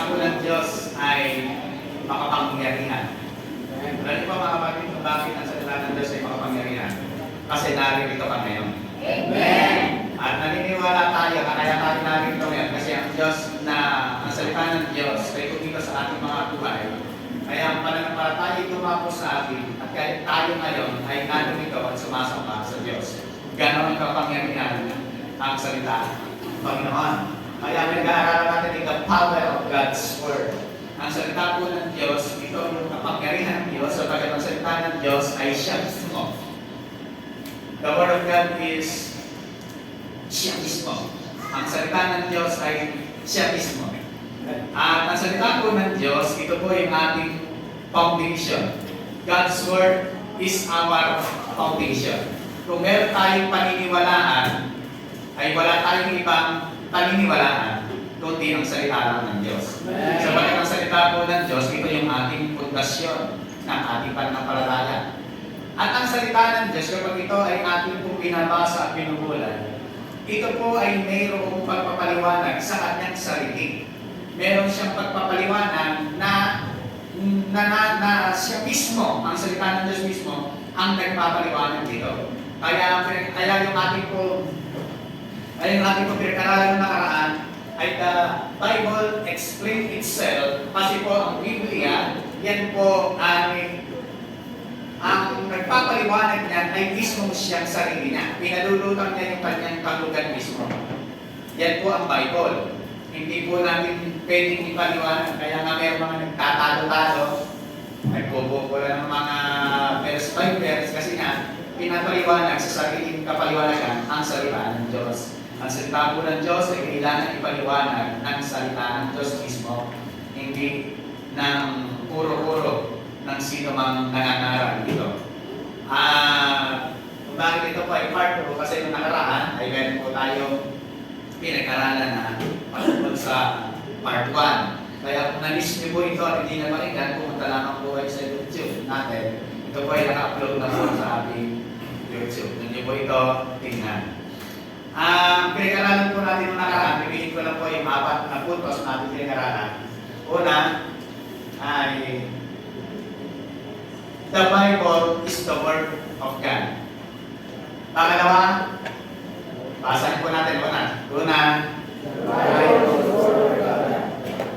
salita po ng Diyos ay makapangyarihan. Alam niyo ba mga kapatid kung bakit ang salita ng Diyos ay makapangyarihan? Kasi naririto ka ngayon. Amen. At naniniwala tayo, kaya tayo narito ngayon kasi ang Diyos na, ang salita ng Diyos ay kumita sa ating mga buhay. Kaya ang pananampalataya ay tumapos sa atin at kahit tayo ngayon ay narito at sumasamba sa Diyos. Ganon ang kapangyarihan ang salita ng Panginoon. Kaya nag-aaral natin the power of God's Word. Ang salita po ng Diyos, ito yung kapangyarihan ng Diyos, sapagkat ang salita ng Diyos ay siya mismo. The Word of God is siya mismo. Ang salita ng Diyos ay siya mismo. At ang salita po ng Diyos, ito po yung ating foundation. God's Word is our foundation. Kung meron tayong paniniwalaan, ay wala tayong ibang paniniwalaan, kundi ang salita lang ng Diyos. Sabagat ang salita po ng Diyos, ito yung ating pundasyon ng ating pananampalataya. At ang salita ng Diyos, kapag ito ay ating pong binabasa at binubulay, ito po ay mayroong pagpapaliwanag sa kanyang sarili. Meron siyang pagpapaliwanag na siya mismo, ang salita ng Diyos mismo, ang nagpapaliwanag dito. Kaya yung ating po pinag-aralan ng nakaraan ay the Bible explain itself kasi po ang Biblia, yan po ay ang nagpapaliwanag niya ay mismo siyang sarili niya. Pinalulutang niya yung kanyang kahulugan mismo. Yan po ang Bible. Hindi po natin pwedeng ipaliwanag. Kaya nga may mga nagtatalo-talo, nagbubuko lang ng mga verse by verse kasi nga pinapaliwanag sa sariling kapaliwanagan ang salita ng Diyos. Ang salita po ng Diyos ay kailangan ipaliwanag ng salita ng Diyos mismo, hindi ng puro-puro ng sino mang nangangaral dito. Kung bakit ito po ay part 2, kasi nung nakaraan ay meron po tayo pinag-aralan na patungkol sa part 1. Kaya kung na-miss niyo po ito at hindi na maringgan, pumunta lamang po kayo sa YouTube natin. Ito po ay naka-upload na po sa ating YouTube. Doon niyo po ito tingnan. Pinag-aralan po natin nung nakaraan, pipilin ko lang po yung 4 na puntos na ating pinag-aralan. Una ay the Bible is the Word of God. Pangalawa, basahin po natin una. Una, the Bible is the Word of God.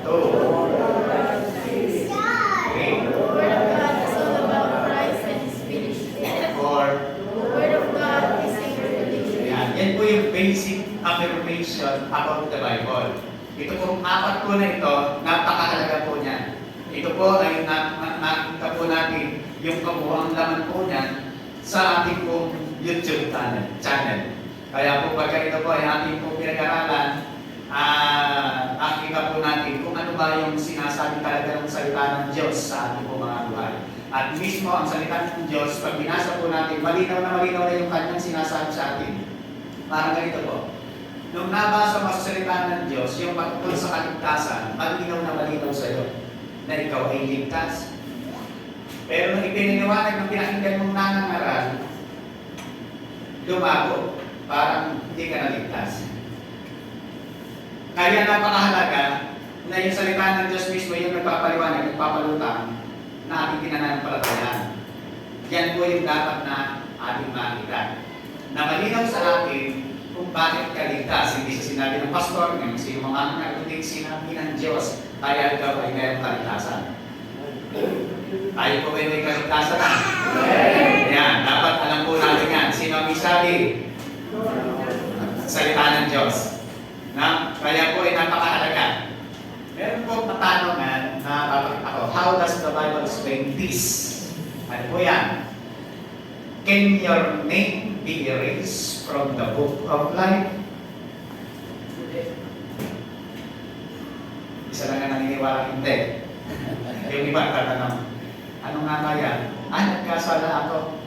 2, yan po yung basic affirmation about the Bible. Ito pong 4 po na ito, napakahalaga po niyan. Ito po ay nakita po natin yung kabuuang laman po niyan sa ating pong YouTube channel. Kaya po pagka ito po ay ating pong pinag-aralan, nakita po natin kung ano ba yung sinasabi talaga ng salita ng Diyos sa ating pong mga buhay. At mismo ang salita ng Diyos, pag binasa po natin, malinaw na yung kanyang sinasabi sa atin. Parang ganito po. Nung nabasa mo sa salita ng Diyos, yung patungkol sa kaligtasan, malinaw sa iyo na ikaw ay ligtas. Pero nung ipiniliwanag ng pinakinggan mong nangangaral, lumago, parang hindi ka naligtas. Kaya napakahalaga na yung salita ng Diyos mismo yung nagpapaliwanag, nagpapalutang na ating pinananampalatayaan. Yan po yung dapat na ating makita. Na malinaw sa atin kung bakit kaligtas. Hindi sa sinabi ng pastor, ng sino mga kundi sinabi ng Diyos, kaya ikaw ay mayroong kaligtasan. Tayo po ba may kaligtasan na? Yan, dapat alam po natin yan. Sino ang isabi? Salita ng Diyos. Kaya po ay napakahalaga. Meron po katanungan na babakit ako. How does the Bible explain this? Ano po yan? Can your name be erased from the book of life? Isa lang ang naniniwala, hindi. Yung iba tatanong, ano nga kaya? Nagkasala ako.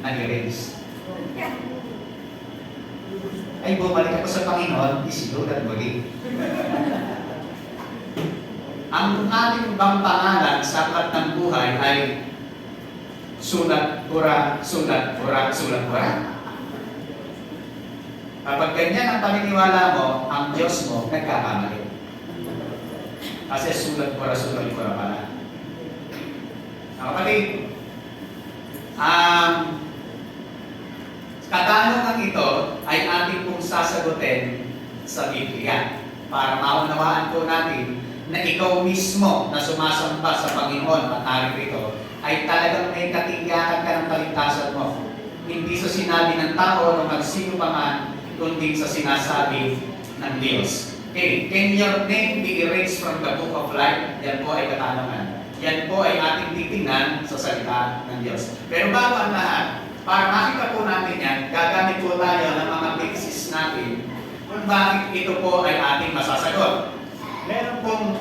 Nag-erase. Ay, bumalik ako sa Panginoon, isinulat muli. Ang ating bang pangalan sa aklat ng buhay ay sulat, bura, sulat, bura, sulat, bura. Kapag ganyan ang paniniwala mo, ang Diyos mo nagkakamali. Kasi sulat ko na pala. Kapatid, katanungan ito ay ating pong sasagutin sa Biblia para maunawaan po natin na ikaw mismo na sumasamba sa Panginoon at narito ay talagang may katiyakan ka ng kaligtasan mo. Hindi sa sinabi ng tao o ng sino pa man, kundi sa sinasabi ng Diyos. Okay, can your name be erased from the book of life? Yan po ay katanungan. Yan po ay ating titingnan sa salita ng Diyos. Pero bago ang lahat, para makita po natin yan, gagamit po tayo ng mga basis natin kung bakit ito po ay ating masasagot. Meron pong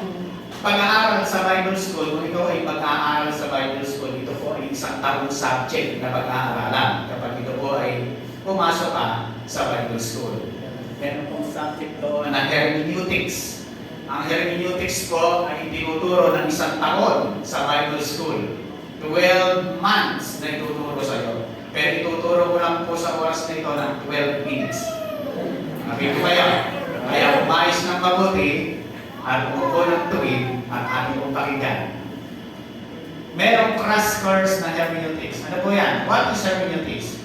pag-aaral sa Bible School, kung ikaw ay mag-aaral sa Bible School, ito po ay isang taong subject na pag-aaralan kapag ito po ay pumasok ka sa Bible School. Meron pong subject doon na hermeneutics. Ang hermeneutics po ay tinuturo ng isang taon sa Bible School. 12 months na ituturo sa iyo. Pero ituturo ko lang po sa oras na ito ng 12 minutes. Nakita ko kayo. Kaya umayos ng mabuti at umupo ng tuwid at ating pong pakinggan. Merong crash course na hermeneutics. Ano po yan? What is hermeneutics?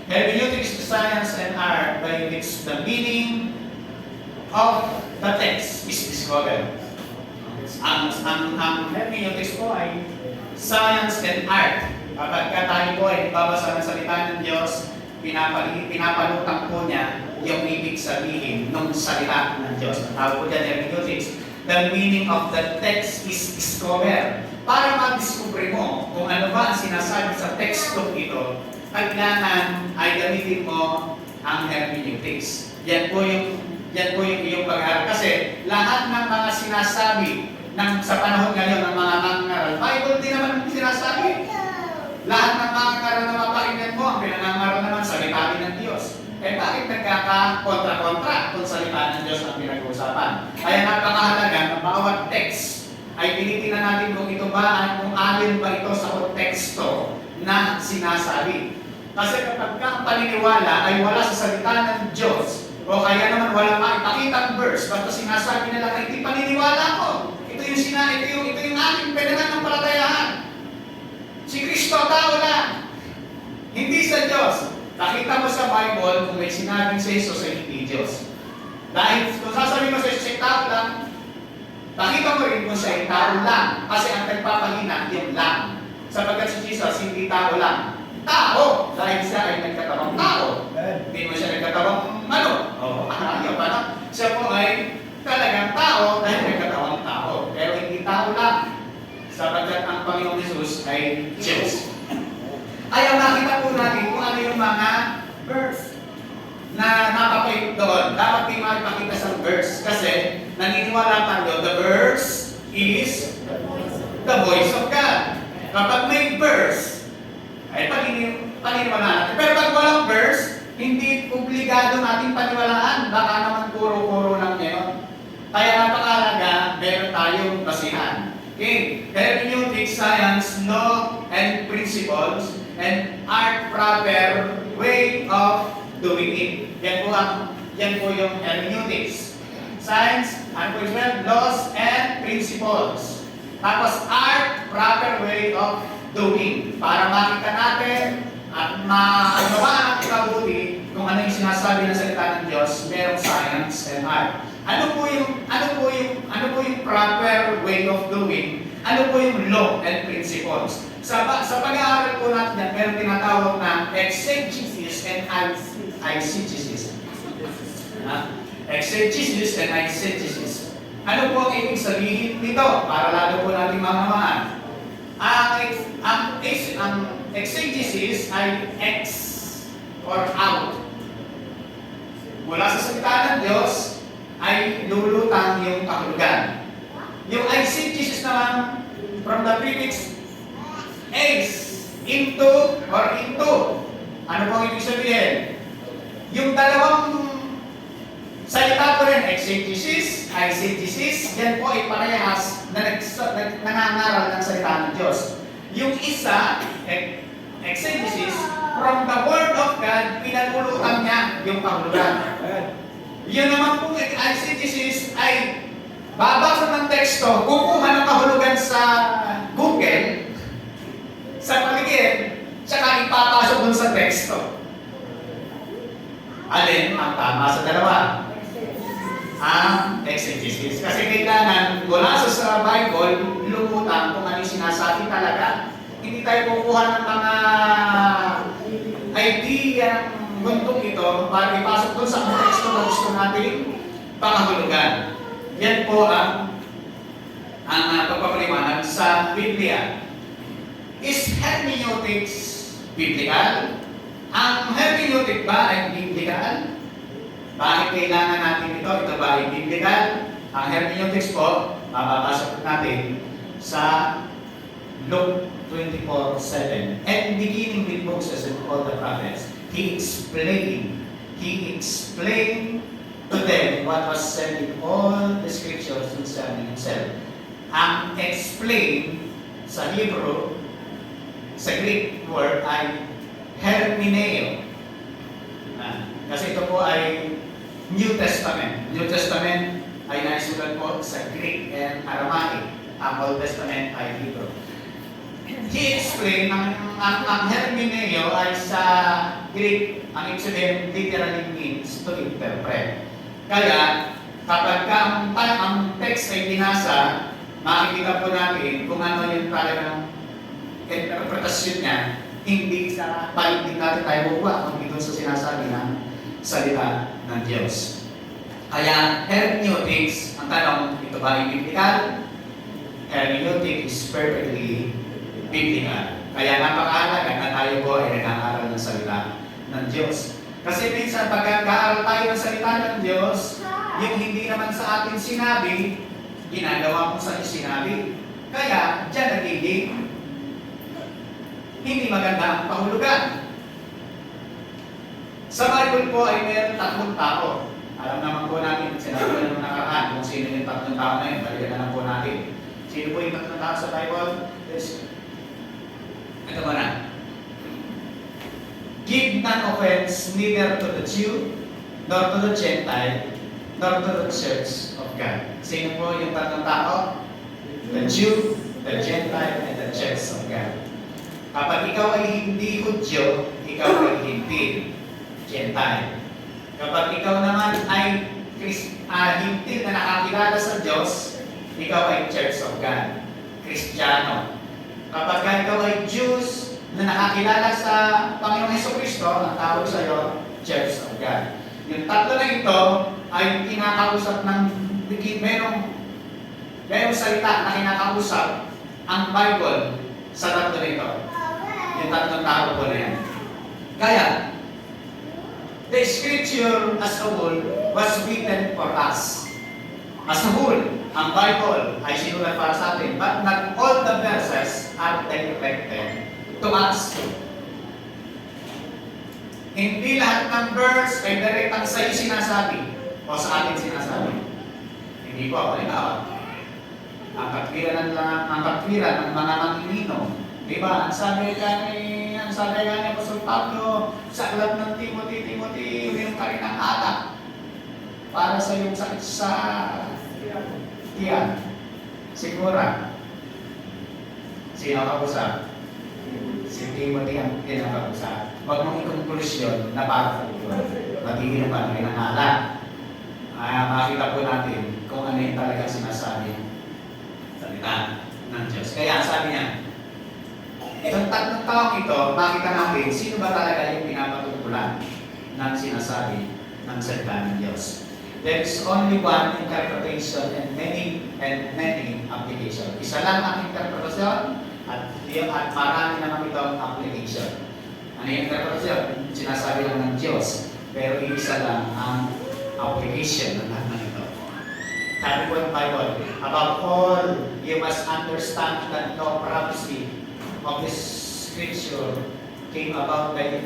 Hermeneutics is the science and art by which the meaning of the text is discovered. Ang hermeneutics po ay science and art. Kapag tayo po ay babasa ng salita ng Diyos, pinapalutang po niya yung ibig sabihin ng salita ng Diyos. Ang tawag po dyan hermeneutics. The meaning of the text is discovered. Para ma-discover mo kung ano ba ang sinasabi sa tekstong ito, kailangan ay gamitin mo ang hermeneutics. Yan po yung iyong pag-aaral. Kasi lahat ng mga sinasabi sa panahon ngayon ng mga mangangaral, Bible din naman ang sinasabi. Lahat ng mangangaral na mapakinggan mo, ang pinangangaral naman salita ng Diyos. Eh bakit nagkaka-kontra-kontra kung salita ng Diyos ang pinag-uusapan? Kaya napakahalaga na bawat text ay tinitingnan natin kung ito ba, kung alin ba ito sa konteksto na sinasabi. Kasi kapag ang paniniwala ay wala sa salita ng Diyos, o kaya naman wala makipakitang verse, basta sinasabi nila na hindi paniniwala ko. Ito yung aking pananampalatayaan. Si Kristo tao lang. Hindi sa Diyos. Nakita mo sa Bible kung may sinabing sa Jesus ay hindi Diyos. Dahil kung sasabihin mo sa Jesus ay tao lang, nakita mo rin kung siya ay tao lang. Kasi ang nagpapahina, yung lang. Sapagkat si Jesus hindi tao lang. Tao! Dahil siya ay nagkatawang tao. Hindi mo siya nagkatawang ayaw pa na. Siya po ay talagang tao dahil nagkatawang tao. Pero hindi tao lang. Sapagkat ang Panginoong Jesus ay Diyos. Ayaw nakita po natin kung ano yung mga verse na napapayot doon. Dapat di makipakita sa verse. Kasi naniniwala tayo, the verse is the voice of God. Kapag may verse, ay paniniwalaan natin. Pero pag walang verse, hindi obligado natin paniwalaan. Baka naman puro-puro lang ngayon. Kaya napakalaga, meron tayong basihan. Okay, hermeneutics, science, law, and principles, and art proper way of doing it. Yan po yung hermeneutics. Science, ano po yung laws and principles. Tapos art, proper way of doing. Para makita natin at maunawaan natin mabuti kung ano yung sinasabi ng salita ng Diyos, merong science and art. Ano po yung proper way of doing? Ano po yung law and principles? Sa pag-aaral po natin yan, meron tinatawag na exegesis and eisegesis. Exegesis and eisegesis. Ano po ang ibig sabihin nito? Para lalo po natin mamamahan. Ang exegesis ay ex or out. Mula sa salita ng Diyos, ay lulutang yung kahulugan. Yung eisegesis naman, from the prefix ex, into. Ano po ang ibig sabihin? Yung dalawang salita po rin, exegesis, eisegesis, yan po ay parehas na nangangaral ng salita ng Diyos. Yung isa, exegesis, from the Word of God, pinalulutang niya yung kahulugan. Yan naman po, eisegesis ay babasa ng text teksto, kukuha ng kahulugan sa Google, sa paligid, tsaka ipapasok dun sa teksto. Alin ang tama sa dalawa? Ang exegesis. Kasi kailangan mula sa Bible, lumutan kung ano yung sinasabi talaga. Hindi tayo kukuha ng mga idea ng mundong ito para ipasok doon sa konteksto na gusto natin pangahulugan. Yan po ang pagpapaliwanag sa Biblia. Is hermeneutics biblical? Ang hermeneutic ba ay biblical? Bakit kailangan natin ito? Ito ba ay biblical? Ang hermeneutics po, mapapasok natin sa Luke 24:7. And beginning with Moses and all the prophets, he explained to them what was said in all the scriptures concerning himself. Ang explain sa Hebrew, sa Greek word ay hermeneo. Kasi ito po ay New Testament. New Testament ay naisulat po sa Greek and Aramaic. Ang Old Testament ay Hebrew. He explained, ang hermeneo ay sa Greek, ang ibig sabihin literally means to interpret. Kaya, kapag ang text ay binasa, makikita po natin kung ano yung talagang interpretasyon niya, hindi sa paligid natin tayo buwa, kung ito sa sinasabi ng salita ng Diyos. Kaya, hermeneutics, ang tanong, ito ba ay biblical? Hermeneutic is perfectly biblical. Kaya napakahalaga na tayo po ay nag-aaral ng salita ng Diyos. Kasi minsan, pagkakaaral tayo ng salita ng Diyos, yung hindi naman sa atin sinabi, ginagawa mo sa sinabi. Kaya, dyan nagiging hindi maganda ang pahulugan. Sa Bible po ay meron 3 tao. Alam naman po natin, sinabi ko nung nakaraan kung sino yung 3 tao na yun, balikan na lang po natin. Sino po yung 3 tao sa Bible? Yes. Ito mo na. Give none offense neither to the Jew, nor to the Gentile, nor to the church of God. Sino po yung 3 tao? The Jew, the Gentile, and the church of God. Kapag ikaw ay hindi Hudyo, ikaw ay hindi Gentile. Kapag ikaw naman ay hindi na nakakilala sa Diyos, ikaw ay Church of God, Kristiyano. Kapag ikaw ay Jews na nakakilala sa Panginoong Jesucristo, ang tawag sa iyo, Church of God. Yung 3 na ito ay kinakausap ng merong salita na kinakausap ang Bible sa 3 na ito. Yung 3 tao po na yan. Kaya, the scripture as a whole was written for us. As a whole, ang Bible ay sinulat para sa atin, but not all the verses are directed to us. Hindi lahat ng verse ay direktang sa iyo sinasabi o sa atin sinasabi. Hindi po, halimbawa, ang katwiran ng mga manginino. Diba? Ang sabi nga ni Apostol Pablo sa aklat ng Timothy, yung ka rin ang atak para sa iyong sakit sa tiyan. Sigura. Sino kausap? Si Timothy ang pinakausap. Huwag mong ikonklusyon na para sa ito. Magiging pa rin ang alak. Makita po natin kung ano yung talagang sinasabi salita ng Diyos. Kaya sabi niya, itong 3 taong ito, makita natin sino ba talaga yung pinapatutulan ng sinasabi ng salita ng Diyos. There is only one interpretation and many application. Isa lang ang interpretasyon at marami naman itong application. Ano yung interpretasyon? Sinasabi lang ng Diyos. Pero isa lang ang application ng lahat ng ito. Sabi po ng Bible, above all, you must understand that no prophecy of this scripture came about by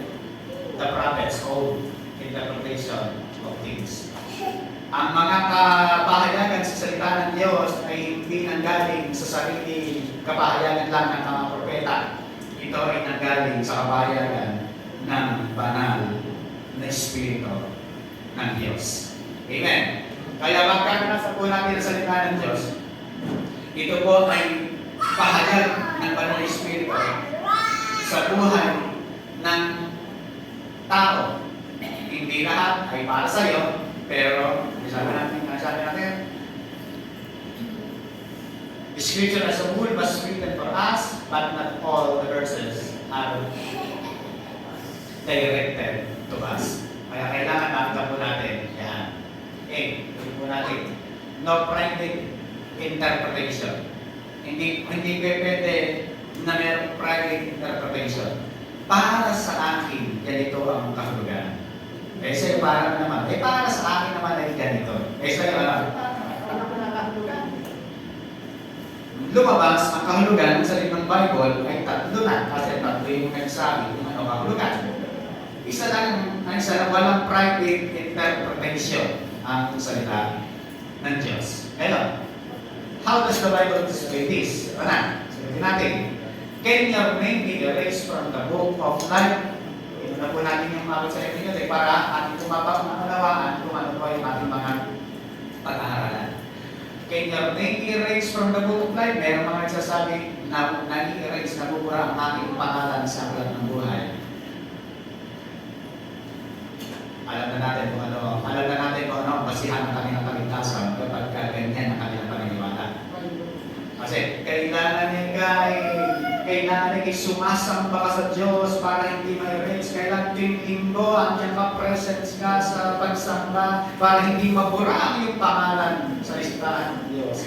the prophet's own interpretation of things. Ang mga kapahayagan sa salita ng Diyos ay hindi nanggaling sa sarili kapahayagan lang ng mga propeta. Ito ay nanggaling sa kapahayagan ng banal na Espiritu ng Diyos. Amen. Kaya pagkakanasa po natin ang salita ng Diyos, Ito po ay pahayag ng Banal na Espiritu sa buhay ng tao. Hindi lahat ay para sa iyo, pero sabi natin, the scripture as a whole was written for us, but not all the verses are directed to us. Kaya kailangan makita po natin yan. Okay, tuloy po natin. No private interpretation. Hindi pwede na mayroong private interpretation. Para sa akin, ganito ang kahulugan. Eh sa'yo para naman. Eh para sa akin naman ay ganito. Eh sa'yo ano po na kahulugan? Lumabas ang kahulugan sa limang Bible ay tatlo na. Kasi tatlo yung nagsabi kung ano kahulugan. Isa lang walang private interpretation ang salita ng Diyos. Hello. How does the Bible display this? Ito na. Sabihin natin. Can your name be erased from the book of life? Ito na po natin yung mabot sa inyo para ating tumapakunawaan kung ano po yung ating mga pag-aaralan. Can your name be erased from the book of life? Meron mga nagsasabi na nag-erase, nabubura ang ating pangalan sa aklat ng buhay. Alam na natin kung ano ang basihan ng kanilang kaligtasan kapag ganyan ang kanilang paniniwala. Kasi kailangan niya sumasamba ka sa Diyos para hindi ma-erase. Kailangan limbo ang diyang ka-presence ka sa pagsamba para hindi mabura ang iyong pangalan sa listahan ng Diyos.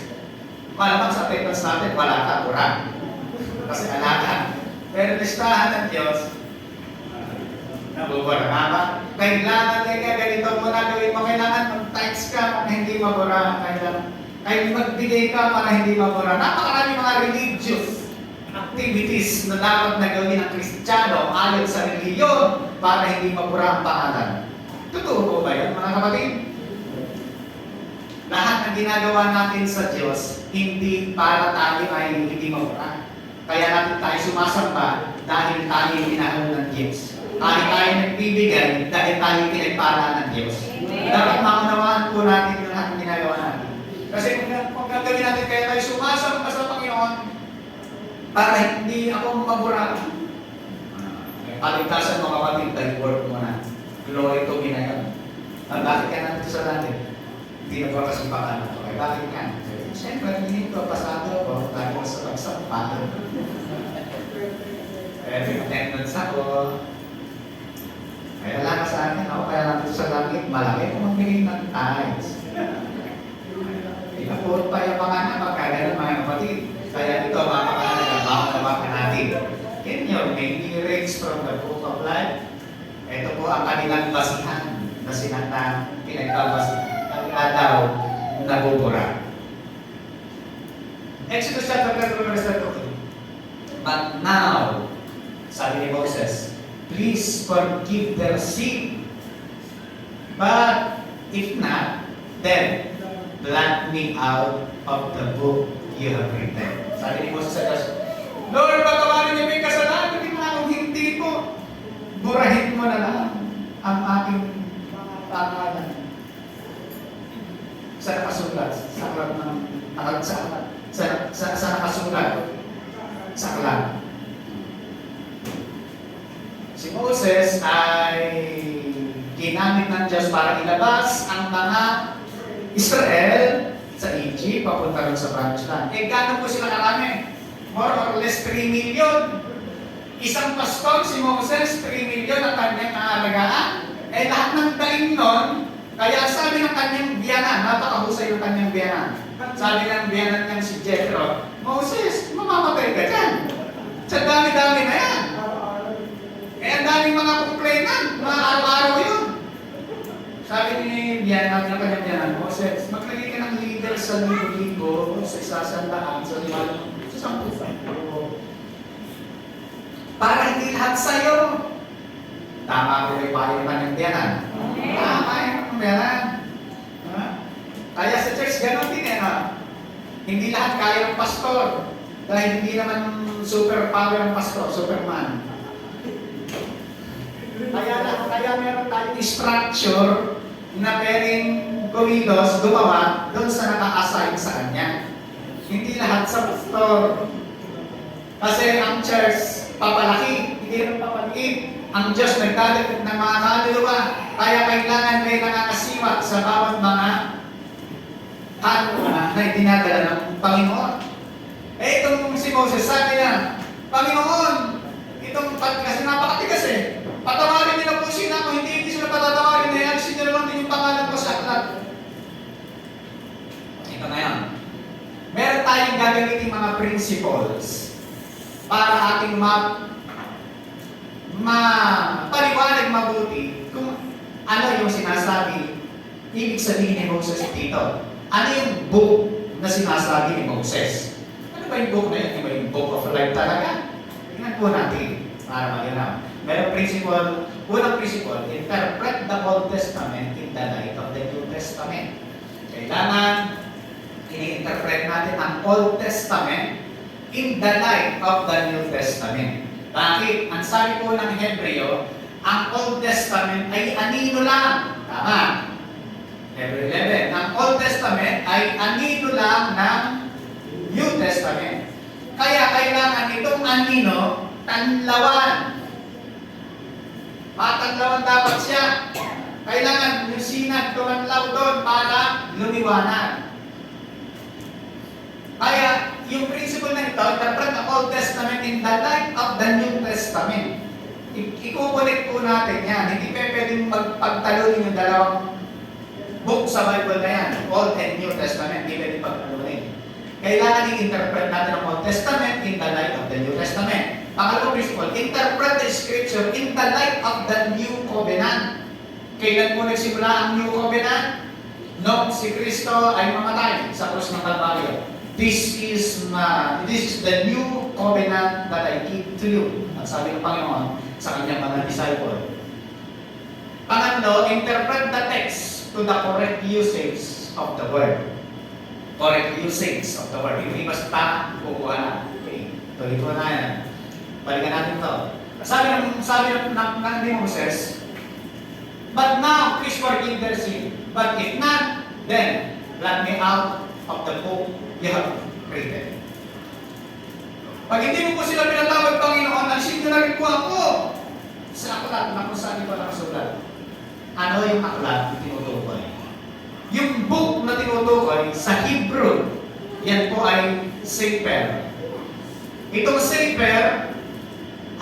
Malamang sa papers natin, wala ka, bura. Kasi alaga. Pero listahan ng Diyos, nabubura nga ba? Kailangan ganito muna gawin mo. Kailangan mag-text ka para hindi mabura. Kailangan magbigay ka para hindi mabura. Napakarami mga religious activities na dapat na gawin ng Kristiyano ayon sa reliyon para hindi mabura ang pangalan. Totoo po ba yun, mga kapatid? Lahat ng ginagawa natin sa Diyos, hindi para tayo ay hindi mabura. Kaya natin tayo sumasamba dahil tayo minahal ng Diyos. Tayo nagbibigay dahil tayo pinagpala ng Diyos. Dapat maunawaan po natin yung lahat ng ginagawa natin. Kasi kung gagawin natin kaya tayo sumasamba sa Panginoon para hindi ako mabura. Paligtasan mo kapatid, dahil work mo na. Glory to be na yun. Bakit ka nandito sa natin? Hindi na ba kasimpakan ako? Bakit ka? Siyempre, hindi ko pasado ko dahil sa pagsampakan. May attendance ako. Kaya lang sa akin, ako kaya natin sa langit, malaki kung magbigay ng tithes. Ipapurot pa yung mga napagkagalan mga kapatid. Kaya ito, mapakalaga natin. Can your name be erased from the book of life? Ito po ang kanilang basihan na sinatang pinagkabasihan. Ang adaw na bubura. Exodus chapter 3 verse 2. But now, sabi ni Moses, please forgive their sin. But if not, then blot me out of the book you have written. Sabi ni Moses sa Diyos, Lord, patawarin niyo may kasalanan, hindi po. Burahin mo na lang ang aking pangalan. Sa nakasulat, sa aklat ng sa nakasulat, sa aklat. Si Moses ay ginamit ng Diyos para ilabas ang mga Israel sa Egypt, papunta rin sa Promised Land. Eh, gano'n po sila karami? More or less 3 million. Isang pastor, si Moses, 3 million ang kanyang aalagaan. Eh, lahat ng daing nun, kaya sabi ng kanyang biyanan, napakahusay yung kanyang biyanan. Sabi ng biyanan niyang si Jethro, Moses, mamamatay ka dyan. Sa dami-dami na yan. Eh, ang daming mga complainant, mga araw-araw yun. Sabi ni biyanan ng kanyang biyanan, Moses, maglagay ka ng leader sa libo-libo, sa isasandaan, sa 5, sa 10. Para hindi lahat sa'yo. Tama ko yung payo ng kanyang biyanan. Tama yung biyanan. Kaya sa church, gano'n din eh. Hindi lahat kaya ng pastor. Dahil hindi naman super power ang pastor, superman. Kaya meron tayong structure na pwedeng kumilos, gumawa doon sa naka-assign sa kanya. Hindi lahat sa pastor. Kasi ang church, papalaki, hindi naman papaliit. Ang Diyos nagdadagdag ng mga kaluluwa, kaya kailangan may nakakasiwa sa bawat mga kaluluwa na dinadala ng Panginoon. Eh, itong si Moses, sabi niya, Panginoon, kasi napakatigas eh. Patawarin niyo na po sila, kung hindi sila patatawarin, eh, alisin niyo na lang din yung pangalan ko sa aklat. Ito na yan. Meron tayong gagamitin mga principles para ating paliwanag mabuti kung ano yung sinasabi, ibig sabihin ni Moses dito. Ano yung book na sinasabi ni Moses? Ano ba yung book na yun? Ano ba yung book of life talaga? Tingnan po natin para malinaw. Merong principle, unang principle, interpret the Old Testament in the light of the New Testament. Kailangan ini-interpret natin ang Old Testament in the light of the New Testament. Bakit? Ang sabi po ng Hebreo, ang Old Testament ay anino lang. Tama. Hebreo 11. Ang Old Testament ay anino lang ng New Testament. Kaya kailangan itong anino, tanlawan. Patanlawan dapat siya. Kailangan yung sinag tumanlaw doon para lumiwanag. Kaya, yung principle na ito, interpret ang Old Testament in the light of the New Testament. Ikukulit po natin yan. Hindi pwedeng pagtalunin yung dalawang book sa Bible na yan. Old and New Testament. Hindi pwedeng pagtalunin. Kailangan i-interpret natin ang Old Testament in the light of the New Testament. Pangalawang principle, interpret the Scripture in the light of the New Covenant. Kailan po nagsimula ang New Covenant? Noong si Kristo ay mamatay sa krus ng Kalbaryo. This is the new covenant that I give to you. At sabi ng Panginoon sa kanyang mga disciple. Pangatlo, interpret the text to the correct usage of the word. Correct usage of the word. Hindi basta kukuha na. Okay. Tuloy ko na yan. Balikan natin ito. Sabi ng Moses, but now, please forgive their sin. But if not, then blot me out of the book you have written. Pag hindi mo po sila pinatawag, Panginoon, alisin nyo na rin po ako sa aklat na kung saan ito nakasulat. Ano yung aklat na tinutukoy? Yung book na tinutukoy sa Hebrew, yan po ay Sefer. Itong Sefer,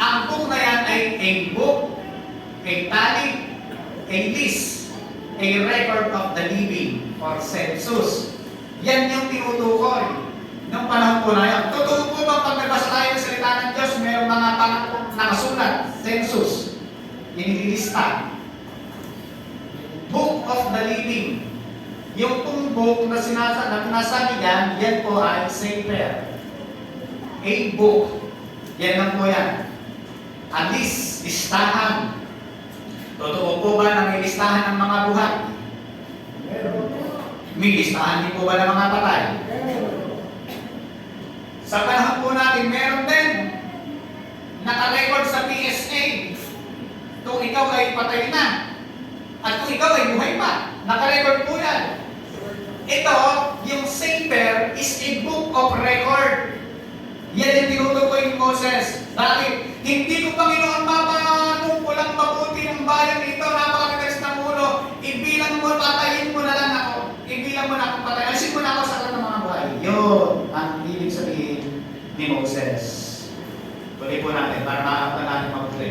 ang book na yan ay a book, a tally, a list, a record of the living or census. Yan yung tinutukoy ng panahon po na yan. Totoo po ba pag nagbasa tayo ng salita ng Diyos, mayroong mga panahon nakasulat, census, inililista. Book of the living. Yung pong book na sinasabi yan, yan po ay Sefer. A book. Yan lang po yan. A list, listahan. Totoo po ba na may listahan ng mga buhay? May listahan din po ba ng mga patay? Sa panahon po natin, meron din naka-record sa PSA kung ikaw ay patay na at kung ikaw ay buhay pa. Naka-record po yan. Ito, yung Sefer is a book of record. Yan yung tinutukoy ni Moses. Bakit? Hindi ko, Panginoon, mapanumpulang mabuti ng bayan ito, napakatigas ng ulo. Ibilang mo, patayin mo na lang ako. Ibilang mo na akong patay. Alisin mo na ako sa akin ng mga buhay. Yun ang ibig sabihin ni Moses. Tuloy po natin para makakita natin mabuti.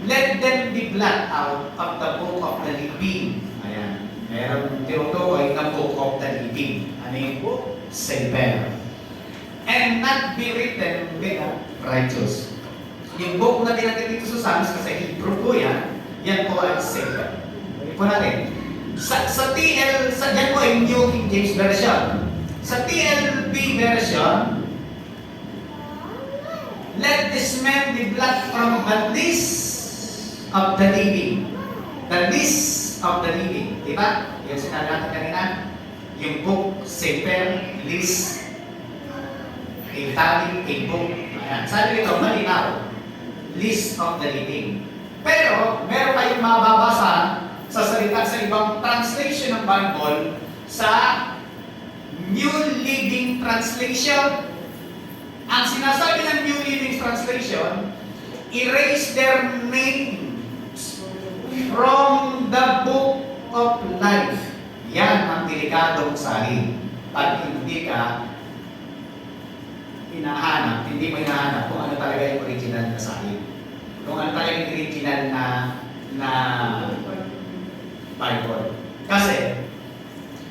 Let them be blot out of the book of the living. Ayan. Meron tinutukoy na book of the living. Ano yung book? Sefer. And not be written with righteous. Yung book na tinatid dito sa Psalms, kasi Hebrew po yan, yan po ay Sefer. Tuloy po natin. Yan po ay New King James Version. Sa TLB version, let this man be blot from the list of the living. The list of the living. Diba? Yung sinabi natin kanina, yung book, Sefer, list, a tally, a book. Ayan. Sabi ito, malinaw. List of the living. Pero, meron kayong mababasa sa salita sa ibang translation ng Bible sa New Living Translation. Ang sinasabi ng New Living Translation, erase their names from the book of life. Yan ang delikadong salin. Pag hindi ka hinahanap, hindi mo hinahanap kung ano talaga yung original na salin. Kung ano talaga yung original na Bible. Kasi,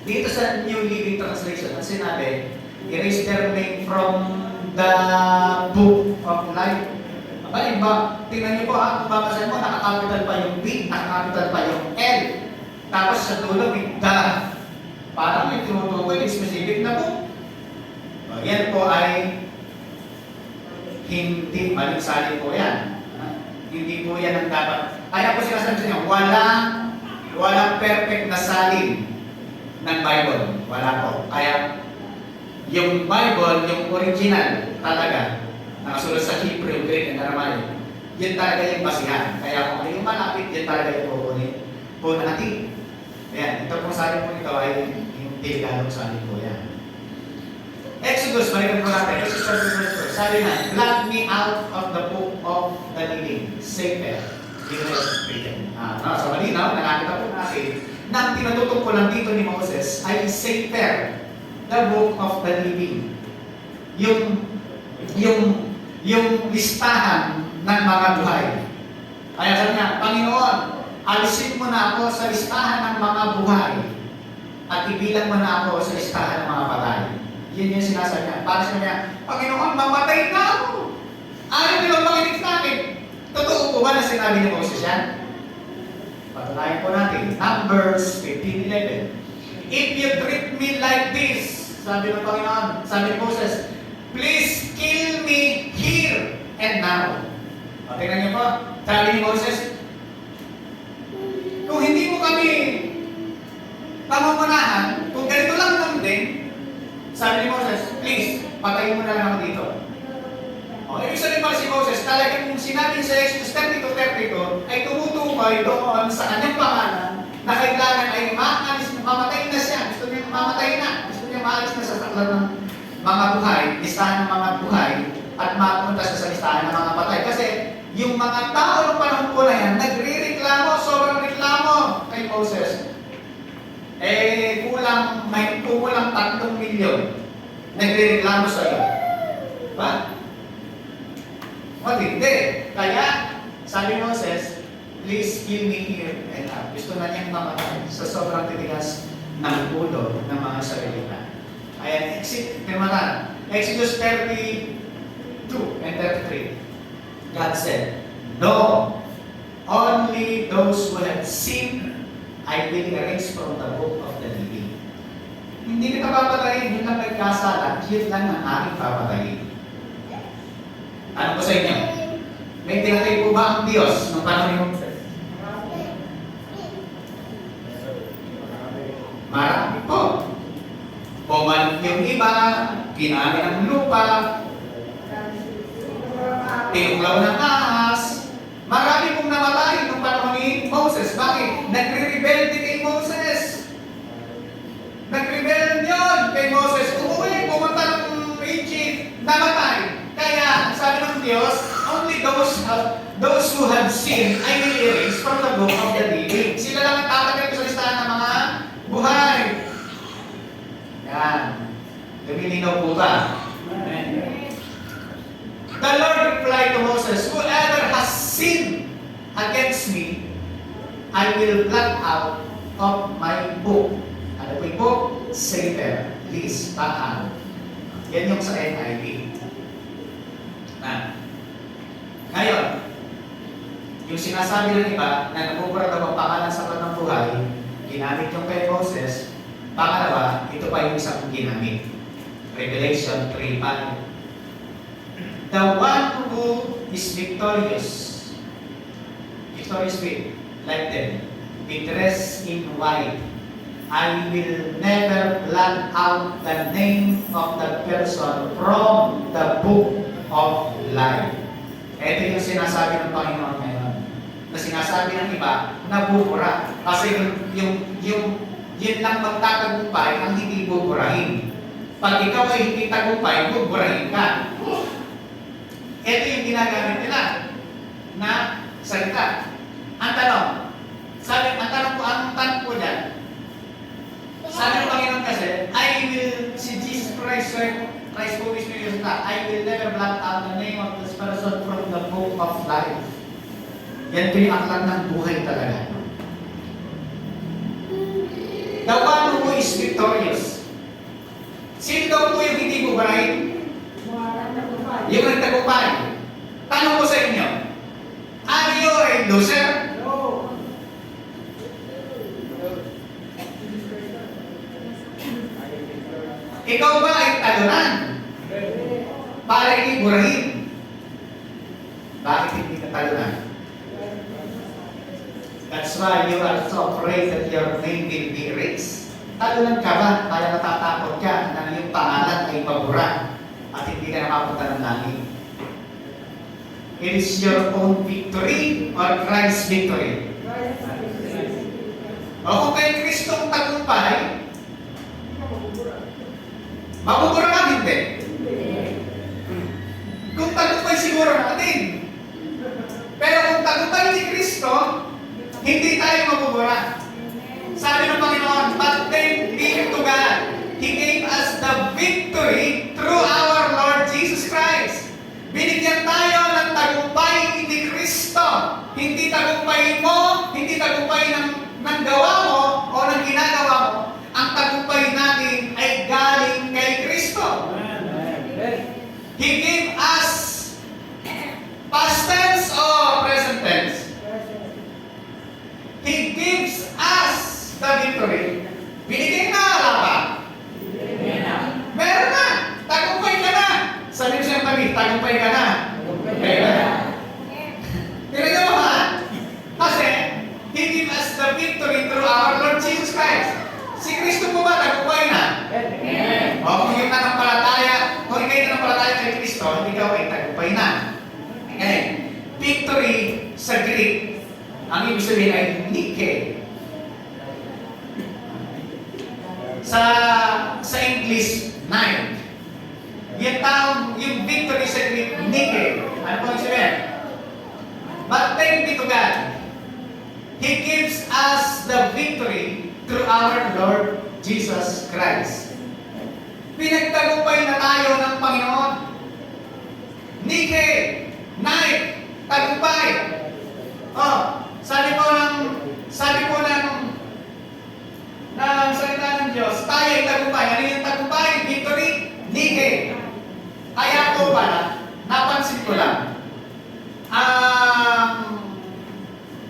dito sa New Living Translation, ang sinabi, erase their name from the book of life. Abay, tingnan niyo po kung babasahin mo, nakakapital pa yung B, nakakapital pa yung L. Tapos sa dulo, with the. Parang may tinutukoy, specific na po. Yan po ay hindi maling salin po yan. Hindi po yan ang dapat. Kaya po sinasabi sa inyo, walang perfect na salin ng Bible. Wala po. Kaya yung Bible, yung original talaga, nakasulat sa Hebrew, Greek, and Aramaic, yun talaga yung basihan. Kaya kung ano yung malapit, yun talaga yung pupunin po natin. Ayan, ito pong salin po ito ay yung delikadong salin po yan. Exodus, balikan po natin. Exodus 34. Sabi na, blot me out of the book of the living. Safer. Sa malinaw, nakakita po natin na ang tinatutungkulan dito ni Moses ay safer. The book of the living. Yung listahan ng mga buhay. Kaya sabi niya, Panginoon, alisin mo na ako sa listahan ng mga buhay at ibilang mo na ako sa listahan ng mga patay. Yun yung sinasabi niya. Para sa niya, Panginoon, mamatay na ako. Ayaw nilang makinig sa akin. Totoo po ba na sinabi ni Moses yan? Patunayan po natin. Numbers 15:11. If you treat me like this, sabi ng Panginoon, sabi ni Moses, please kill me here and now. O, tingnan niyo po. Sabi ni Moses, kung hindi mo kami pamumunahan, kung ganito lang lang din, sabi ni Moses, please, patayin mo na lang ako dito. O, ibig sabihin pala si Moses, talagang sinabi sa Exodus 32:32 ay tumutukoy doon sa kanyang pangalan na kailangan ay mamatay na siya. Gusto niya mamatay na. Gusto niya maalis na sa saklan ng mga buhay, listahan ng mga buhay, at mapunta sa listahan ng mga patay. Kasi yung mga tao ng panahon po na yan, nagre-reklamo, sobrang reklamo kay Moses. May kulang 3 milyon nagre-reklamo sa iyo. Ba? Hindi. Kaya, sabi ni Moses, please kill me here and now. Gusto na niyang mamatay sa sobrang titigas ng ulo ng mga Israelita. Ayan, Exodus 32 and 33. God said, no, only those who have sinned I will erase from the book of the living. Hindi kita papatayin, yun lang may kasala, yun lang ang aking papatayin. Ano po sa inyo? May tinatay po ba ang Diyos ng panahon ni Moses? Marami po. Pumalit yung iba, kinami ng lupa, tinuglaw ng ahas. Marami pong namatay ng panahon ni Moses. Bakit? Nagre-rebelde kay Moses. Nagrebelde yun kay Moses. Umuwi, pumunta ng Egypt, namatay. Kaya, sabi ng Diyos, only those who have sinned, I will erase from the book of the living. Sila lang ang tatagay ko sa listahan ng mga buhay. Yan. Lumilinaw po ba? Amen. The Lord replied to Moses, whoever has sinned against me, I will blot out of my book. Ano po yung book? Safer. Listahan. Yan yung sa NIV. Ngayon, yung sinasabi ng iba na nabubura daw ang pangalan sa ng buhay, ginamit yung kay Moses. Pangalawa, ito pa yung isang ginamit. Revelation 3:5. The one who is victorious like them, be dressed in white. I will never blot out the name of the person from the book of life. Ito yung sinasabi ng Panginoon ngayon. Na sinasabi ng iba, nabubura. Kasi yun lang magtatagumpay ang hindi buburahin. Pag ikaw ay hindi tagumpay, buburahin ka. Ito yung ginagamit nila na salita. Ang tanong, ang tanong ko, anong tanong ko dyan? Sabi ng Panginoon kasi, si Jesus Christ who is with us, I will never blot out the name of this person from the book of life. Yan po yung aklat ng buhay talaga. The one who is victorious. Sino daw po yung hindi buburahin? Yung nagtagumpay. Tanong ko sa inyo, are you a loser? Ikaw ba ay talunan? Para hindi burahin. Bakit hindi ka talunan? That's why you are so afraid that your name will be erased. Talunan ka ba? Kaya natatakot ka na yung pangalan ay mabura at hindi ka nakapunta ng langit. It is your own victory or Christ's victory? O kung kay Kristong tagumpay, mabubura ka hindi? Kung tagumpay siguro natin. Pero kung tagumpay si Kristo, hindi tayo mabubura. Sabi ng Panginoon, but then be to God. He gave us the victory through our Lord Jesus Christ. Binigyan tayo ng tagumpay ni Kristo. Hindi tagumpay mo, hindi tagumpay ng gawa mo o ng ginagawa mo. Ang tagumpay natin ay galing kay Kristo. He gave us past tense or present tense. He gives us the victory. Binigay na wala pa? Meron na. Tagumpay ka na. Sabi ko sa tabi, tagumpay ka na. Meron na. Tingnan mo ha? Kasi, He gave us the victory through our Lord Jesus Christ. Si Kristo po ba tagumpay na? O kung yung nanampalataya, kung ikaw'y nanampalataya kay Kristo, ikaw ay tagumpay na. Okay. Victory sa Greek, ang ibig sabihin ay Nike. Sa English, knight. Yung victory sa Greek, Nike. Ano po yung sabihin? But thank be to God. He gives us the victory through our Lord Jesus Christ. Pinagtagumpay na tayo ng Panginoon. Nike, knight, tagumpay. Sabi po ng salita ng Diyos, tayo ay tagumpay. Ano yung tagumpay? Victory, Nike. Kaya po pala, napansin ko lang,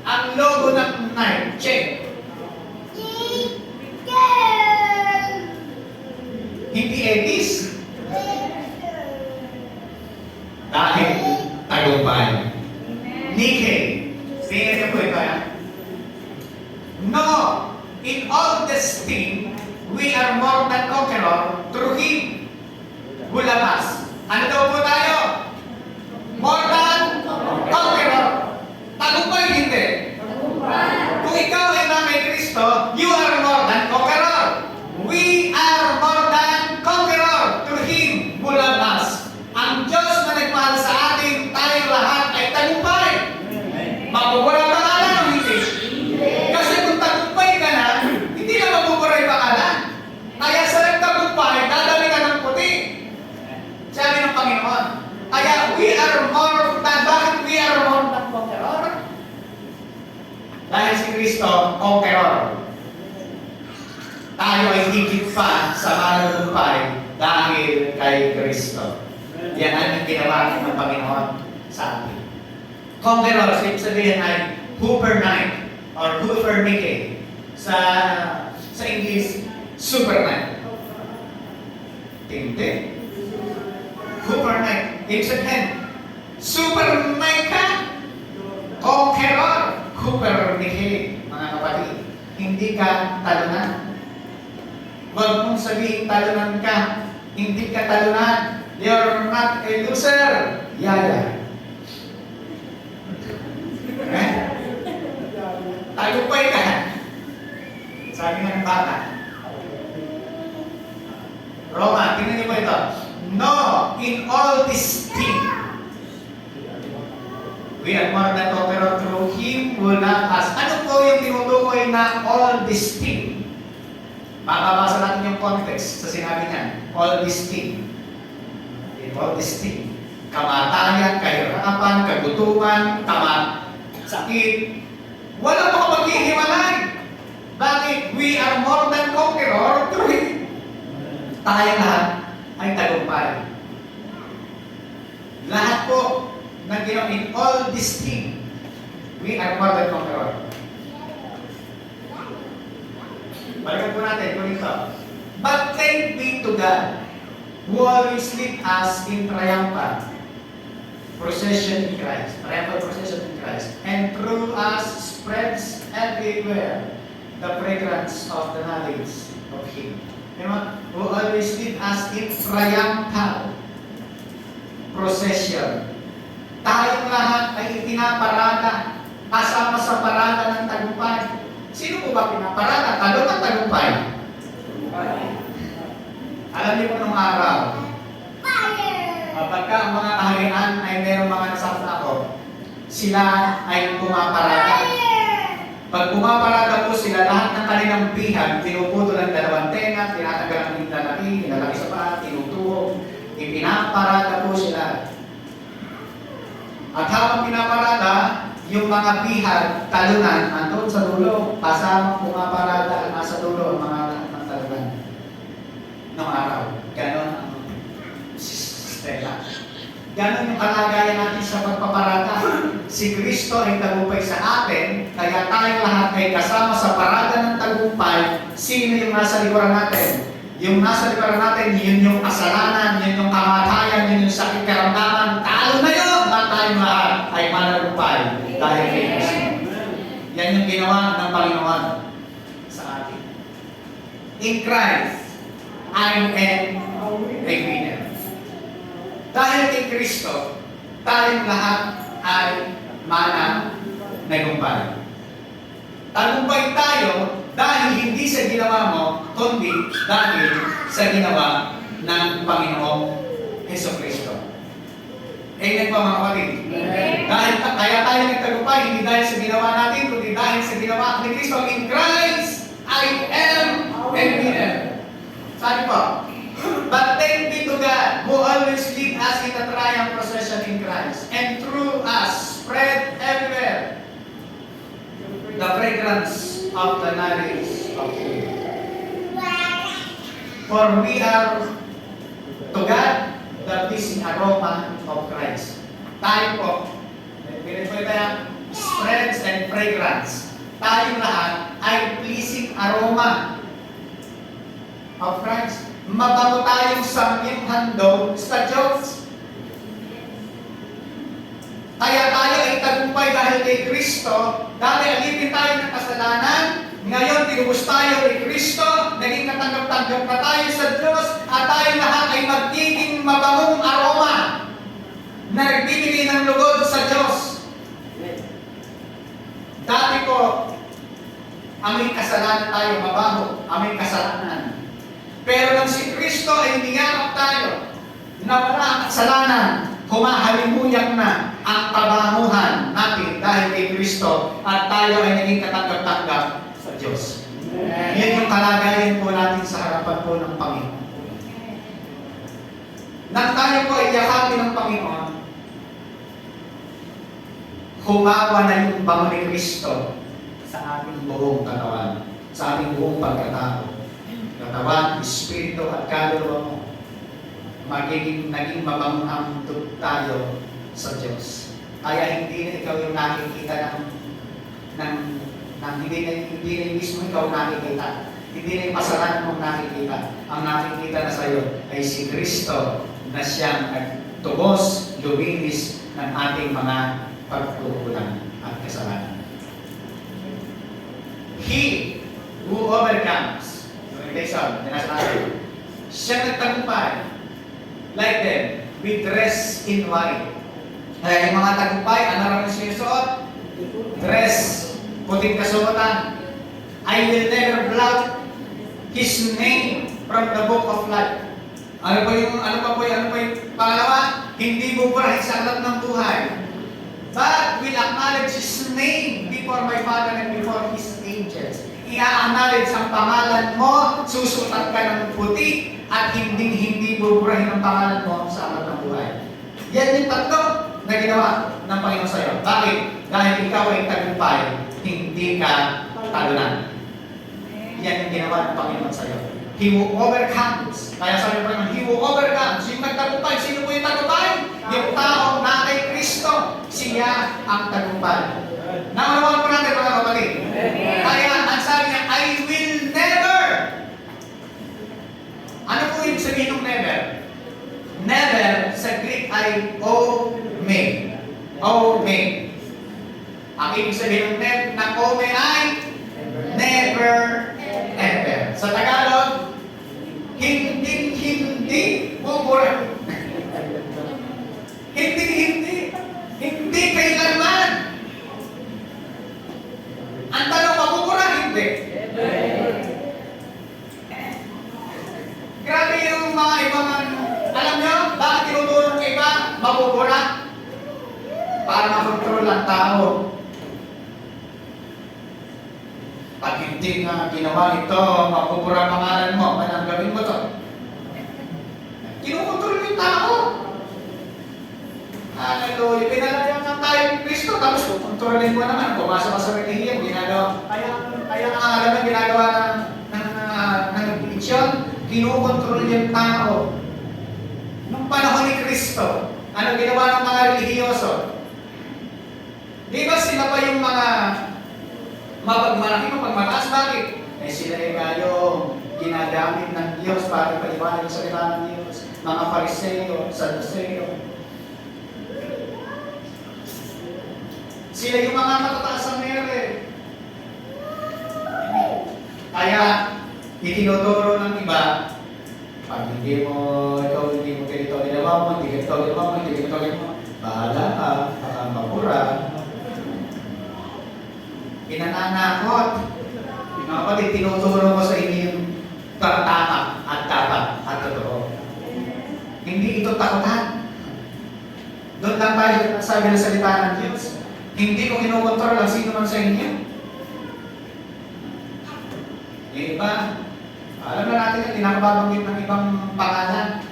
ang logo ng knight, check. Hindi Edis. Dahil tagumpay. Nike. Tingnan niyo po ito yan. No, in all this thing, we are more than conqueror through Him who loves us. Ano daw po tayo? More than conqueror. Tagumpay hindi. Kung ikaw ay na kay Kristo, you are more than conqueror. We are more than conqueror through Him who loves us. Ang Diyos na nagmahal sa atin, tayo lahat ay tagumpay. Mabubura ang pangalan o hindi? Kasi kung tagumpay ka na, hindi na mabubura yung pangalan. Kaya sa nagtagumpay, dadali ka ng puti. Sabi ng Panginoon. Kaya we are more than, bakit we are more than conqueror? Dahil si Kristo, conqueror. Tayo ay higit pa sa manunumpay dahil kay Kristo. Yan ang ginawa ng Panginoon sa atin. Conqueror, sabihin ay Hooper Knight or Hooper Nike. Sa English, Super Knight. Hindi. Hooper Knight. Ibig sabihin, Super Knight ka. Conqueror. Hooper Nike. Mga kapatid, hindi ka talunan. Huwag mong sabihin talunan ka. Hindi ka talunan. You're not a loser. Yaya. Tagumpay ka. Sabi nga ng bata. Roma, tingnan niyo po ito. No, in all these things, we are more than conqueror through Him who loved us. Ano po yung tinutukoy na all these things? Makabasa natin yung context sa sinabi niya. All these things. In all these things. Kamatayan, kahirapan, kagutuman, sakit. Walang makapaghihiwalay. Bakit? We are more than conqueror through Him. Tayo lahat ay tagumpay. Lahat po na ginawa in all these things, we are more than conqueror. Balikan po natin kung ito. But thanks be to God, who always lead us in triumphant procession in Christ. Triumphant procession in Christ. And through us spreads everywhere the fragrance of the knowledge of Him. Who always lead us in triumphal procession. Tayong lahat ay itinaparada kasama sa parada ng tagumpay. Sino po ba pinaparada? Talon ng tagumpay. Alam niyo po nung araw, pagka ang mga kaharian ay mayroong mga nasasako, sila ay pumaparada. Pag pumaparada po sila, lahat ng kanilang bihag, pinuputol ang dalawang tenga, tinatanggal ang nilalaki, nilalaki sa paa, tinutuhog, ipinaparada po sila. At habang pinaparada, yung mga bihag, talunan, andun sa dulo, kasamang pumaparada, nasa dulo ang mga ng talunan. Noong araw, ganon ang sistema. Ganon yung kalagayan natin sa pagpaparada. Si Kristo ay tagumpay sa atin, kaya tayo lahat ay kasama sa parada ng tagumpay. Sino yung nasa likuran natin? Yung nasa likuran natin, yun yung kasalanan, yun yung kamatayan, yun yung sakit karamdaman. Talo na yun! At tayong lahat ay managumpay dahil kay Kristo. Yan yung ginawa ng Panginoon sa atin. In Christ, I am a winner. Dahil kay Kristo, tayong lahat ay managumpay. Tagumpay tayo dahil hindi sa ginawa mo, kundi dahil sa ginawa ng Panginoong Jesucristo. Amen po mga kapatid. Dahil kaya tayo nagtagumpay, hindi dahil sa ginawa natin, kundi dahil sa ginawa ni Kristo. In Christ, I am a winner. Sabi po, but thanks be to God, who always lead us in the triumph procession in Christ, and through us spread everywhere the fragrance of the knowledge of Him. For we are to God the pleasing aroma of Christ. Tayo po, pinipwede tayo, spreads and fragrance. Tayong lahat ay pleasing aroma of Christ. Mabago tayong samyang handog sa Diyos. Kaya tayo ay tagumpay dahil kay Kristo, dahil alipin tayo ng kasalanan, ngayon tinubos tayo kay Kristo, naging katanggap-tanggap na tayo sa Diyos, at tayo lahat ay magiging mabangong aroma na nagbibigay ng lugod sa Diyos. Dati po, amoy kasalanan tayo, mabaho, amoy kasalanan. Pero nang si Kristo ay niyakap tayo, nawala ang kasalanan, humahalimuyak na ang kabanguhan natin dahil kay Kristo at tayo ay naging katanggap-tanggap sa Diyos. Yan yung kalagayan po natin sa harapan po ng Panginoon. Nang tayo po ay yakapin ng Panginoon, humawa na yung bango ni Kristo sa ating buong katawan, sa ating buong pagkatao. Katawan, espiritu at kaluluwa mo, naging mabanghang tayo sa Diyos. Kaya hindi na ikaw yung nakikita hindi na mismo ikaw nakikita. Hindi na yung kasalanan mong nakikita. Ang nakikita na sa iyo ay si Kristo na siyang nagtubos, luminis ng ating mga pagkukulang at kasalanan. He who overcomes, siya nagtagumpay. Like them, we dress in white. Kaya yung mga tagumpay, ano rin sinusuot? Dress, puting kasuotan. I will never blot His name from the book of life. Ano pa yung pangalawa? Hindi buburahin sa aklat ng buhay. But will acknowledge His name before my Father and before His angels. I-acknowledge ang pangalan mo, susulat ka ng puti, at hindi buburahin ang pangalan mo sa aklat ng buhay. Yan yung tatlo na ginawa ng Panginoon sa iyo. Bakit? Dahil ikaw ay tagumpay, hindi ka talunan. Yan yung ginawa ng Panginoon sa iyo. He who overcomes. Kaya sabi ng Panginoon, He who overcomes. Yung nagtagumpay, sino po yung tagumpay? Yung tao na kay Kristo. Siya ang tagumpay. Naunawaan po natin mga kapatid. Kaya ang sabi niya, I will never. Ano po yung sabihin ng never? Never sa Greek ay ome. Ome. Ang ibig sabihin ng ome ay never ever. Sa Tagalog, hindi bubura. Hindi kailanman. Ang tanong, mabubura? Hindi. Grabe yung mga ibang, alam nyo, bakit tinuturo ng iba, mabubura? Para makontrol ang tao. Pag hindi nga ginawa ito, mabubura pangalan mo, anong gawin mo to? Kinukontrol yung tao. Hallelujah. Pinalaya ng tayo ni Kristo, tapos kontrolin mo naman. Pumasa ka sa relihiyan, ginagawa. Kaya nga alam na ginagawa ng religion, kinukontrol yung tao. Nung panahon ni Kristo, ano ginawa ng mga relihiyoso? Di ba sila pa yung mga mapagmalaki, mapagmataas? Bakit? Eh sila yung kayong ginagamit ng Diyos para paliwanag sa salita ng Diyos. Mga Pariseo, Saduseo. Sila yung mga matataas ang mere. Kaya, itinuturo ng iba, pag hindi mo ganito ginawa mo, hindi ganito ginawa mo, hindi ganito ginawa mo, bahala ka, baka mapura. Pinananakot. Mga kapatid, tinuturo ko sa inyo yung tama at dapat at totoo. Hindi ito takutan. Doon lang tayo sabi ng salita ng Diyos. Hindi ko kinukontrol ang sino man sa inyo. Yung iba, alam na natin yung tinakababanggit ng ibang pangalan.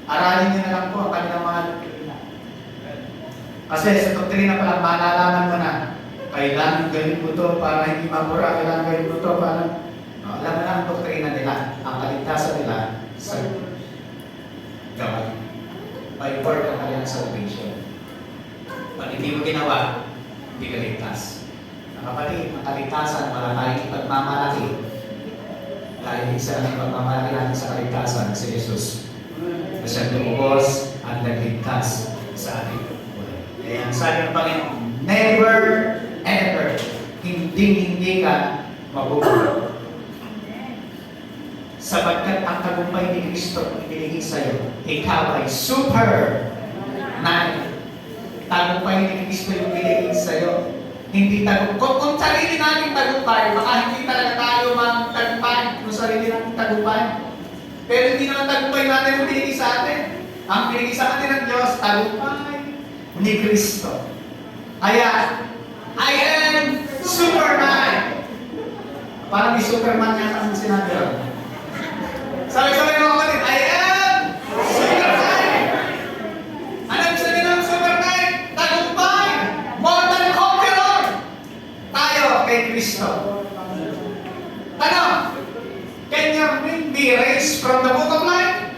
Aralin nyo na lang po ang kanilang mga doktrina. Kasi sa doktrina pa lang, malalaman mo na kailangan gawin mo ito para hindi mapura, kailangan gawin mo ito para alam mo na ang doktrina nila, ang kaligtasan nila sa gawin. By word ang kanilang salvation. Pag hindi mo ginawa, hindi ka ligtas. Kapatid, ang kaligtasan, wala tayong ipagmamalaki. Dahil isa lang ipagmamalaki natin sa kaligtasan, si Jesus. Na siya lumubos at nagligtas sa ating buhay. Kaya ang sabi ng Panginoon, never, ever, hindi ka mabubura. Sapagkat ang tagumpay ni Kristo ibinigay sa iyo, ikaw ay super man. Tagumpay ni Kristo yung binigay sa iyo. Hindi tagumpay. Kung sarili natin tagumpay, baka hindi talaga tayo magtagumpay kung sarili natin tagumpay. Pero hindi naman tagumpay natin yung binigay sa atin. Ang binigay sa atin ng Diyos, tagumpay ni Kristo. Kaya, I am Superman. Parang may Superman yata ang sinabi rin. Sabi-sabi mga kapatid, I am Superman. Ano ang sabi ng Superman? Tagumpay! More than conqueror! Tayo kay Kristo. Tanong, can your name be erased from the book of life?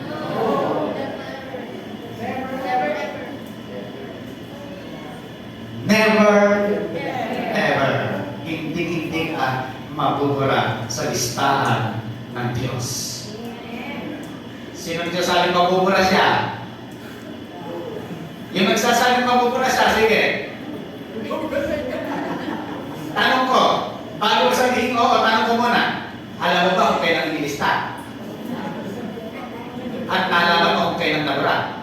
Never, ever. Hindi ka mabubura sa listahan ng Diyos. Sino nagsasabing mabubura siya? Yung nagsasabing mabubura siya, sige. Tanong ko, bago ko sabihin oo, tanong ko muna, alam mo ba kung kailan inilista? At naalala mo kung kailan nabura?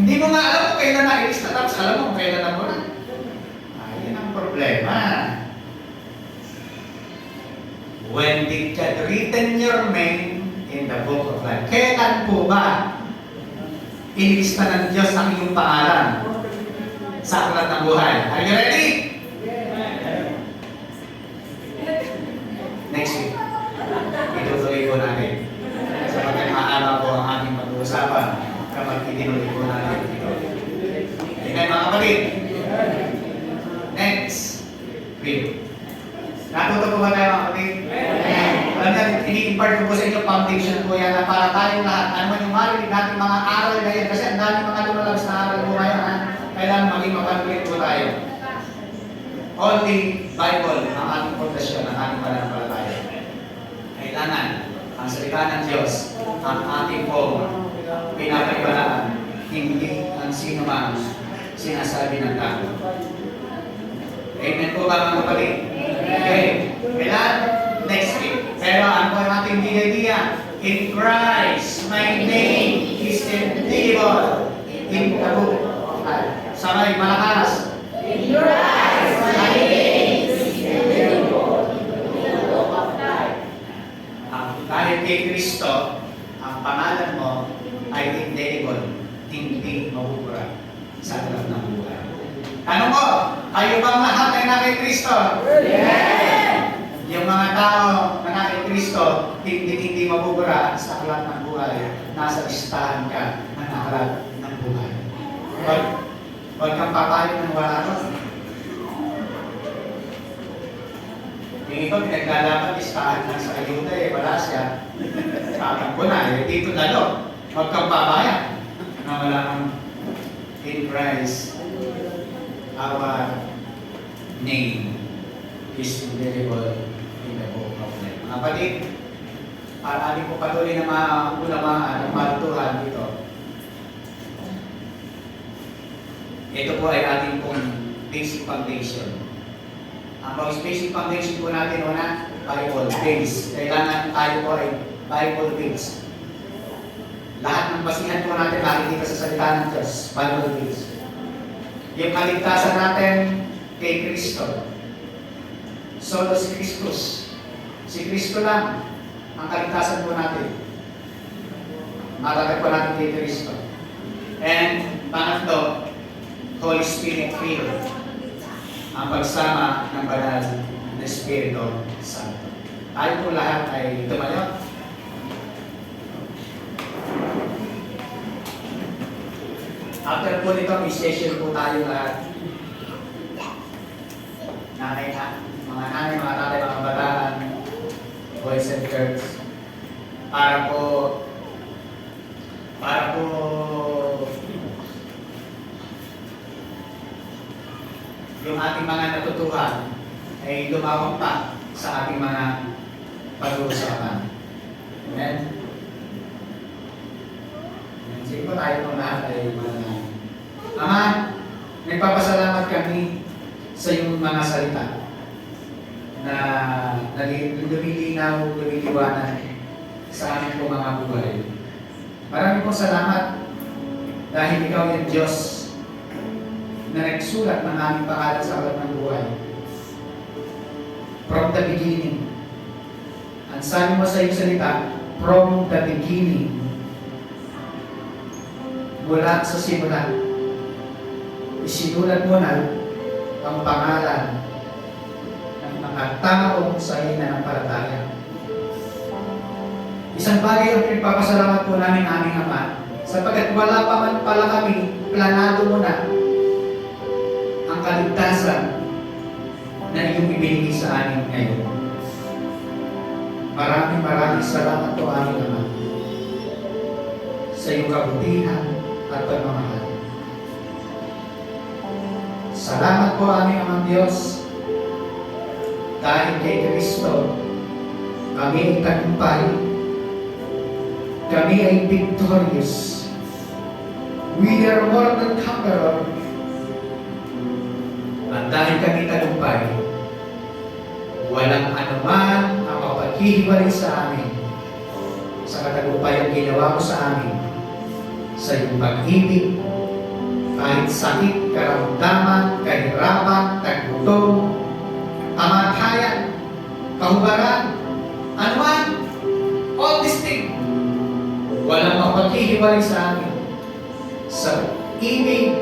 Hindi mo nga alam kung kailan na-ilista, tapos alam mo kung kailan nabura. Yan ang problema. When did God written your name in the book of life? Kailan po ba inilista ng Diyos ang iyong pangalan sa aklat ng buhay? Are you ready? Next week, itutuloy po natin. Sapagkat mahaba po ang ating pag-uusapan kapag itinuloy po natin ito. Amen, mga kapatid. Next week. Natuto po ba tayo, mga kapatid? Alam natin, ini-impart ko po sa inyo, foundation po yan, na para tayong lahat, ano man yung marinig natin mga aral ngayon, kasi ang dami mga lumalabas na aral po ngayon, ha? Kailangan maging mapanulit po tayo. Only Bible ang ating pundasyon, ang ating pananampalataya. Kailangan ang salita ng Diyos, ang ating po pinapaniwalaan, hindi ang sino man sinasabi ng tao. Amen po ba, mga kapatid? Okay. Kailan? Next week. Pero ano po yung ating idea? In Christ, my name is indelible in the book of life. Sabay, malakas. In Christ, my name is indelible in the book of life. Dahil kay Kristo, ang pangalan mo ay indelible, hindi mabubura sa aklat ng buhay. Tanong ko, kayo bang lahat ay na kay Kristo? Yes! Yung mga tao na na kay Kristo, hindi mabubura sa aklat ng buhay. Nasa listahan ka ng aklat ng buhay. Huwag kang papayag ng wala ron. Tingin ko, pinaglalaban, listahan lang sa ayuda eh, wala siya. Sabi ko na, eh, dito lalo. Huwag kang papayag na wala kang in Christ. Our name is indelible in the book of life. Mga kapatid, ating po patuloy na maulamaan ang malutuhan dito. Ito po ay ating pong basic foundation. Ang basic foundation po natin, una, Bible base. Kailangan tayo po ay Bible base. Lahat ng basihan po natin nakikita sa salita ng Diyos, Bible base. Yung kaligtasan natin kay Kristo. Solo si Kristus. Si Kristo lang ang kaligtasan po natin. Matatag po natin kay Kristo. And pangatlo, Holy Spirit filled. Ang pagsama ng banal na Espiritu Santo. Tayo po lahat ay tumayo. After po nito, may session po tayo lahat. Nanay na, mga nanay, mga tatay, mga kabataan, boys and girls. Para po yung ating mga natutuhan ay lumawak pa sa ating mga pag-uusapan. Amen? Sige po tayo ng lahat ay mananay. Ama, nagpapasalamat kami sa iyong mga salita na lumilinaw, lumiliwanag sa aming po mga buhay. Maraming pong salamat dahil ikaw yung Diyos na nagsulat ng aming pangalan sa aklat ng buhay. From the beginning. Ang sabi mo sa iyong salita, from the beginning. Mula sa simula, isinulat mo na ang pangalan ng mga taong sa iyo na nampalataya. Isang bagay ang pinagpapasalamat po namin aming Ama, sapagkat wala pa man pala kami, planado mo na ang kaligtasan na iyong ibinigay sa amin ngayon. Maraming salamat po aming Ama sa iyong kabutihan at pagmamahal. Salamat po aming Amang Diyos dahil kay Kristo kami ay tagumpay, kami ay victorious. We are more than conqueror. At dahil kami tagumpay, walang anuman ang mapaghihiwalay sa amin sa katagumpay ang ginawa mo sa amin sa iyong pag-ibig, kahit sakit, karamdaman, kahirapan, tagutong, kamatayan, kahubaran, Ano man? All these things. Walang mapaghihiwalay sa amin sa ibig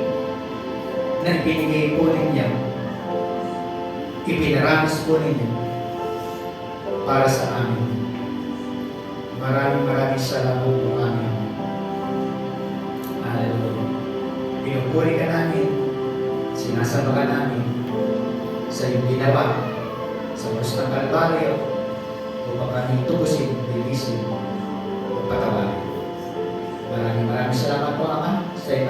na ibinigay po ninyo, ipinaranas po ninyo para sa amin. Maraming salamat po amin. Hallelujah. Pinupuri ka namin, sinasamba ka namin sa iyong ginawa sa krus ng Kalbaryo upang kami tubusin, linisin, at patawarin. Maraming salamat po, Ama, sa iyong